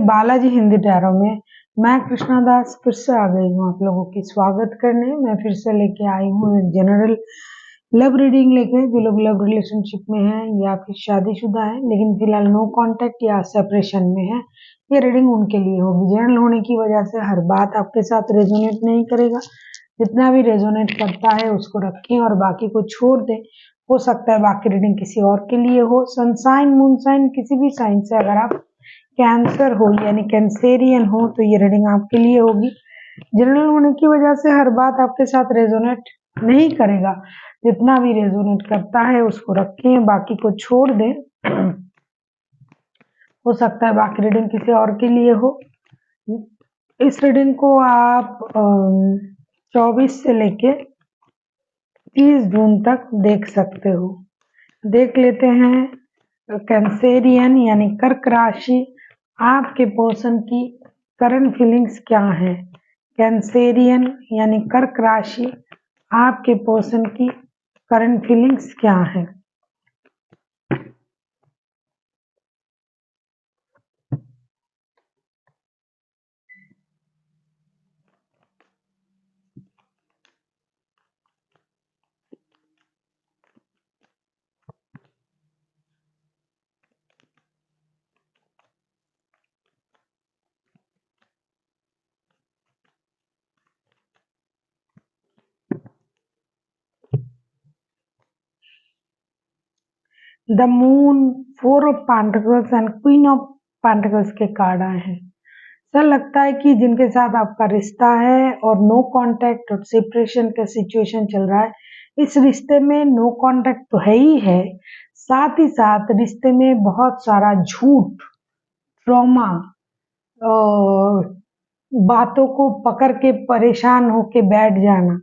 Balaji Hindi tarot में मैं कृष्णा दास फिर से आ गई हूँ आप लोगों की स्वागत करने। मैं फिर से लेके आई हूँ एक जनरल लव रीडिंग लेके। जो लोग लव रिलेशनशिप में हैं या फिर शादीशुदा है लेकिन फिलहाल नो कांटेक्ट या सेपरेशन में है, ये रीडिंग उनके लिए होगी। जनरल होने की वजह से हर बात आपके साथ रेजोनेट नहीं करेगा। जितना भी रेजोनेट करता है उसको रखें और बाकी को छोड़ दें। हो सकता है बाकी रीडिंग किसी और के लिए हो। सनसाइन मूनसाइन किसी भी साइन से अगर आप कैंसर हो यानी कैंसेरियन हो तो ये रीडिंग आपके लिए होगी। जनरल होने की वजह से हर बात आपके साथ रेजोनेट नहीं करेगा। जितना भी रेजोनेट करता है उसको रखें, बाकी को छोड़ दें। हो सकता है बाकी रीडिंग किसी और के लिए हो। इस रीडिंग को आप 24 से लेके 30 जून तक देख सकते हो। देख लेते हैं कैंसेरियन यानी कर्क राशि, आपके पर्सन की करंट फीलिंग्स क्या है। कैंसेरियन यानी कर्क राशि, आपके पर्सन की करंट फीलिंग्स क्या है। The moon, 4 of pentacles and queen of pentacles के कार्ड आए हैं। ऐसा लगता है कि जिनके साथ आपका रिश्ता है और नो कांटेक्ट और सेपरेशन का सिचुएशन चल रहा है, इस रिश्ते में नो कांटेक्ट तो है ही है, साथ ही साथ रिश्ते में बहुत सारा झूठ, ट्रॉमा, बातों को पकड़ के परेशान होके बैठ जाना,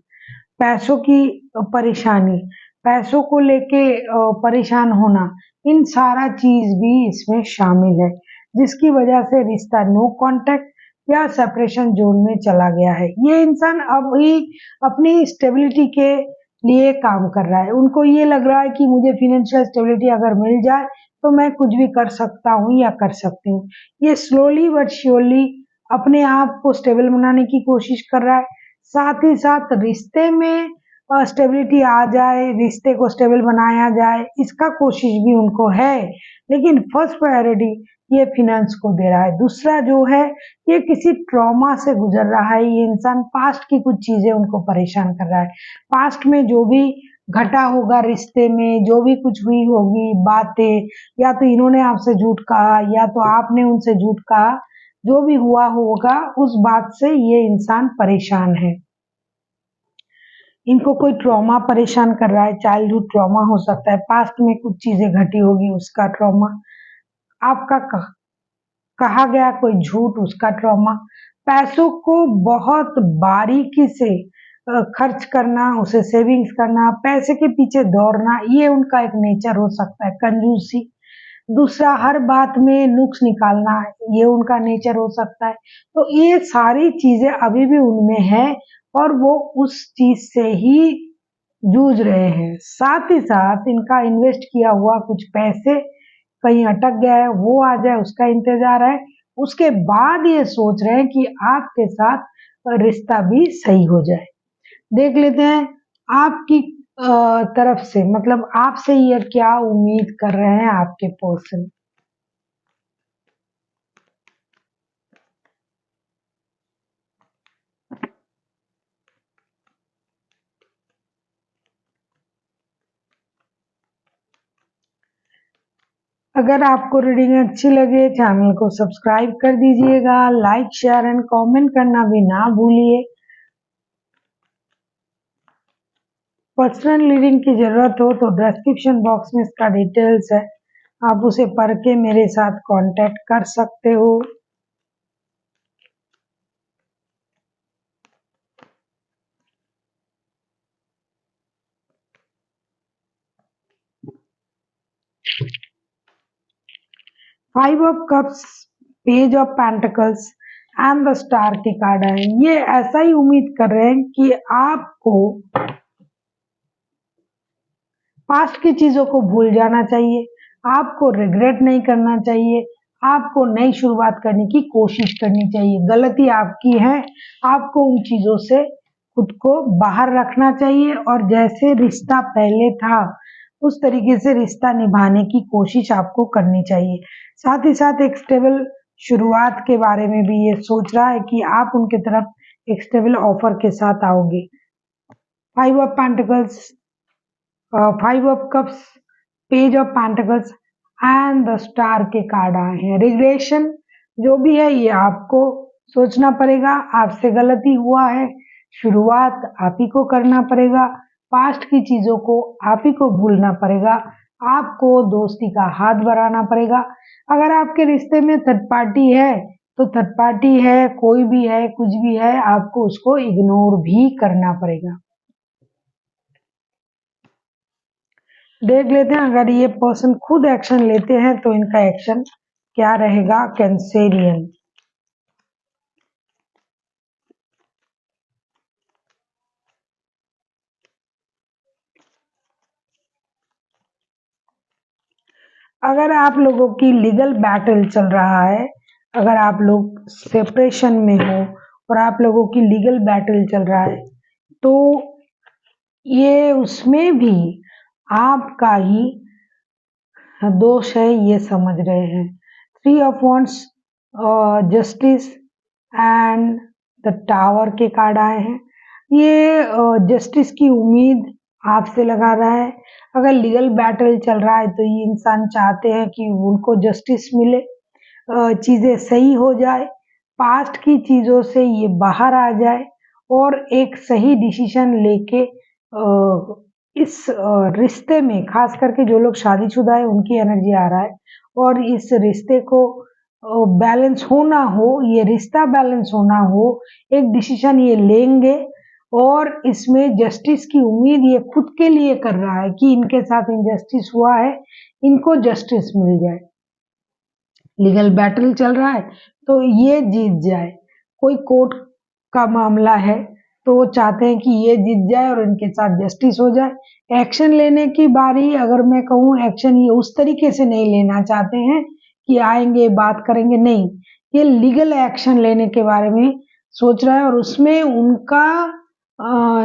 पैसों की परेशानी, पैसों को लेके परेशान होना, इन सारा चीज भी इसमें शामिल है, जिसकी वजह से रिश्ता नो कांटेक्ट या सेपरेशन जोन में चला गया है। ये इंसान अभी अपनी स्टेबिलिटी के लिए काम कर रहा है। उनको ये लग रहा है कि मुझे फिनेंशियल स्टेबिलिटी अगर मिल जाए तो मैं कुछ भी कर सकता हूँ या कर सकती हूँ। ये स्लोली बट श्योरली अपने आप को स्टेबल बनाने की कोशिश कर रहा है। साथ ही साथ रिश्ते में स्टेबिलिटी आ जाए, रिश्ते को स्टेबल बनाया जाए, इसका कोशिश भी उनको है, लेकिन फर्स्ट प्रायोरिटी ये फिनेंस को दे रहा है। दूसरा जो है, ये किसी ट्रॉमा से गुजर रहा है। ये इंसान पास्ट की कुछ चीजें उनको परेशान कर रहा है। पास्ट में जो भी घटा होगा रिश्ते में, जो भी कुछ हुई होगी बातें, या तो इन्होंने आपसे झूठ कहा या तो आपने उनसे झूठ कहा, जो भी हुआ होगा उस बात से ये इंसान परेशान है। इनको कोई ट्रॉमा परेशान कर रहा है, चाइल्डहुड ट्रॉमा हो सकता है, पास्ट में कुछ चीजें घटी होगी उसका ट्रॉमा, आपका कहा गया कोई झूठ उसका ट्रॉमा, पैसों को बहुत बारीकी से खर्च करना, उसे सेविंग्स करना, पैसे के पीछे दौड़ना, ये उनका एक नेचर हो सकता है। कंजूसी, दूसरा हर बात में नुक्स निकालना, ये उनका नेचर हो सकता है। तो ये सारी चीजें अभी भी उनमें है और वो उस चीज से ही जूझ रहे हैं। साथ ही साथ इनका इन्वेस्ट किया हुआ कुछ पैसे कहीं अटक गया है, वो आ जाए उसका इंतजार है। उसके बाद ये सोच रहे हैं कि आपके साथ रिश्ता भी सही हो जाए। देख लेते हैं आपकी तरफ से, मतलब आपसे ये क्या उम्मीद कर रहे हैं आपके पर्सन। अगर आपको रीडिंग अच्छी लगे चैनल को सब्सक्राइब कर दीजिएगा, लाइक शेयर एंड कमेंट करना भी ना भूलिए। पर्सनल रीडिंग की जरूरत हो तो डिस्क्रिप्शन बॉक्स में इसका डिटेल्स है, आप उसे पढ़ के मेरे साथ कांटेक्ट कर सकते हो। Five of cups, page of pentacles and the star के कार्ड आए। ये ऐसा ही उम्मीद कर रहे हैं कि आपको पास्ट की चीजों को भूल जाना चाहिए, आपको रिग्रेट नहीं करना चाहिए, आपको नई शुरुआत करने की कोशिश करनी चाहिए। गलती आपकी है, आपको उन चीज़ों से खुद को बाहर रखना चाहिए और जैसे रिश्ता पहले था, उस तरीके से रिश्ता निभाने की कोशिश आपको करनी चाहिए। साथ ही साथ एक स्टेबल शुरुआत के बारे में भी ये सोच रहा है कि आप उनके तरफ एक स्टेबल ऑफर के साथ आओगे। 5 of pentacles, 5 of cups, page of pentacles and the star के कार्ड आए हैं। रिग्रेशन जो भी है ये आपको सोचना पड़ेगा, आपसे गलती हुआ है, शुरुआत आप ही को करना पड़ेगा, पास्ट की चीजों को आप ही को भूलना पड़ेगा, आपको दोस्ती का हाथ बढ़ाना पड़ेगा। अगर आपके रिश्ते में थर्ड पार्टी है तो थर्ड पार्टी है, कोई भी है, कुछ भी है, आपको उसको इग्नोर भी करना पड़ेगा। देख लेते हैं अगर ये पर्सन खुद एक्शन लेते हैं तो इनका एक्शन क्या रहेगा। कैंसेरियन, अगर आप लोगों की लीगल बैटल चल रहा है, अगर आप लोग सेपरेशन में हो और आप लोगों की लीगल बैटल चल रहा है तो ये उसमें भी आपका ही दोष है, ये समझ रहे हैं। 3 of wands, justice and the tower के कार्ड आए हैं। ये जस्टिस की उम्मीद आपसे लगा रहा है। अगर लीगल बैटल चल रहा है तो ये इंसान चाहते हैं कि उनको जस्टिस मिले, चीजें सही हो जाए, पास्ट की चीजों से ये बाहर आ जाए और एक सही डिसीजन लेके इस रिश्ते में, खास करके जो लोग शादीशुदा है उनकी एनर्जी आ रहा है और इस रिश्ते को बैलेंस होना हो, ये रिश्ता बैलेंस होना हो, एक डिसीजन ये लेंगे और इसमें जस्टिस की उम्मीद ये खुद के लिए कर रहा है कि इनके साथ इनजस्टिस हुआ है, इनको जस्टिस मिल जाए। लीगल बैटल चल रहा है तो ये जीत जाए। कोई कोर्ट का मामला है तो वो चाहते हैं कि ये जीत जाए और इनके साथ जस्टिस हो जाए। एक्शन लेने की बारी, अगर मैं कहूँ एक्शन ये उस तरीके से नहीं लेना चाहते हैं कि आएंगे बात करेंगे, नहीं, ये लीगल एक्शन लेने के बारे में सोच रहा है और उसमें उनका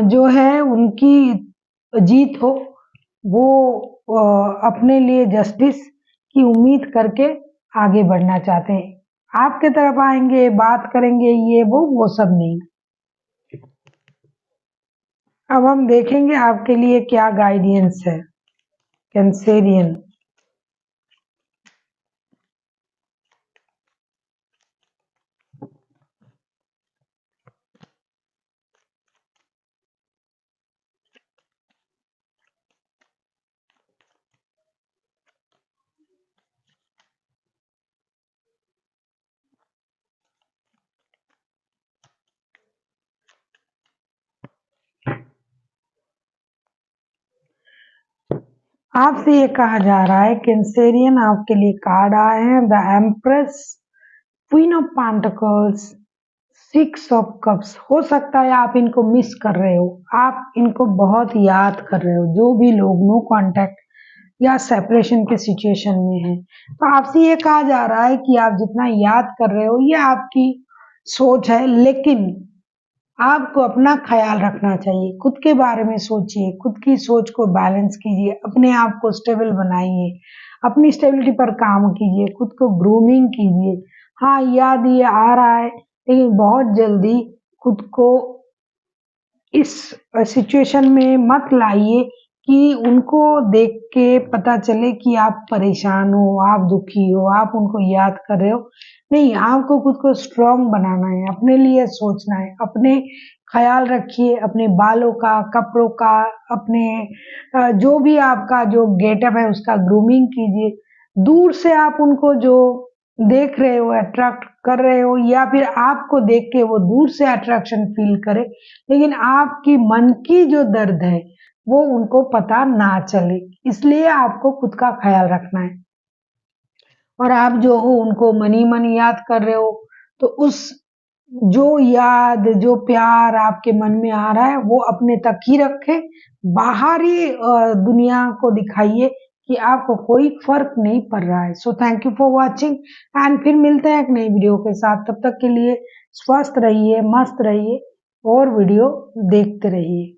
जो है उनकी जीत हो, वो अपने लिए जस्टिस की उम्मीद करके आगे बढ़ना चाहते हैं। आपके तरफ आएंगे, बात करेंगे, ये वो सब नहीं। अब हम देखेंगे आपके लिए क्या गाइडेंस है। कैंसेरियन, आपसे ये कहा जा रहा है कैंसेरियन, आपके लिए कार्ड आए हैं the empress, queen of pentacles, 6 of cups. हो सकता है आप इनको मिस कर रहे हो, आप इनको बहुत याद कर रहे हो, जो भी लोग नो कांटेक्ट या सेपरेशन के सिचुएशन में है। तो आपसे ये कहा जा रहा है कि आप जितना याद कर रहे हो ये आपकी सोच है, लेकिन आपको अपना ख्याल रखना चाहिए, खुद के बारे में सोचिए, खुद की सोच को बैलेंस कीजिए, अपने आप को स्टेबल बनाइए, अपनी स्टेबिलिटी पर काम कीजिए, खुद को ग्रूमिंग कीजिए। हाँ, याद ये आ रहा है लेकिन बहुत जल्दी खुद को इस सिचुएशन में मत लाइए कि उनको देख के पता चले कि आप परेशान हो, आप दुखी हो, आप उनको याद कर रहे हो। नहीं, आपको खुद को स्ट्रांग बनाना है, अपने लिए सोचना है, अपने ख्याल रखिए, अपने बालों का, कपड़ों का, अपने जो भी आपका जो गेटअप है उसका ग्रूमिंग कीजिए। दूर से आप उनको जो देख रहे हो, अट्रैक्ट कर रहे हो, या फिर आपको देख के वो दूर से अट्रैक्शन फील करे, लेकिन आपकी मन की जो दर्द है वो उनको पता ना चले, इसलिए आपको खुद का ख्याल रखना है। और आप जो हो उनको मनी मन याद कर रहे हो तो उस जो याद, जो प्यार आपके मन में आ रहा है वो अपने तक ही रखें, बाहरी दुनिया को दिखाइए कि आपको कोई फर्क नहीं पड़ रहा है। So thank you for watching and फिर मिलते हैं एक नई वीडियो के साथ। तब तक के लिए स्वस्थ रहिए, मस्त रहिए और वीडियो देखते रहिए।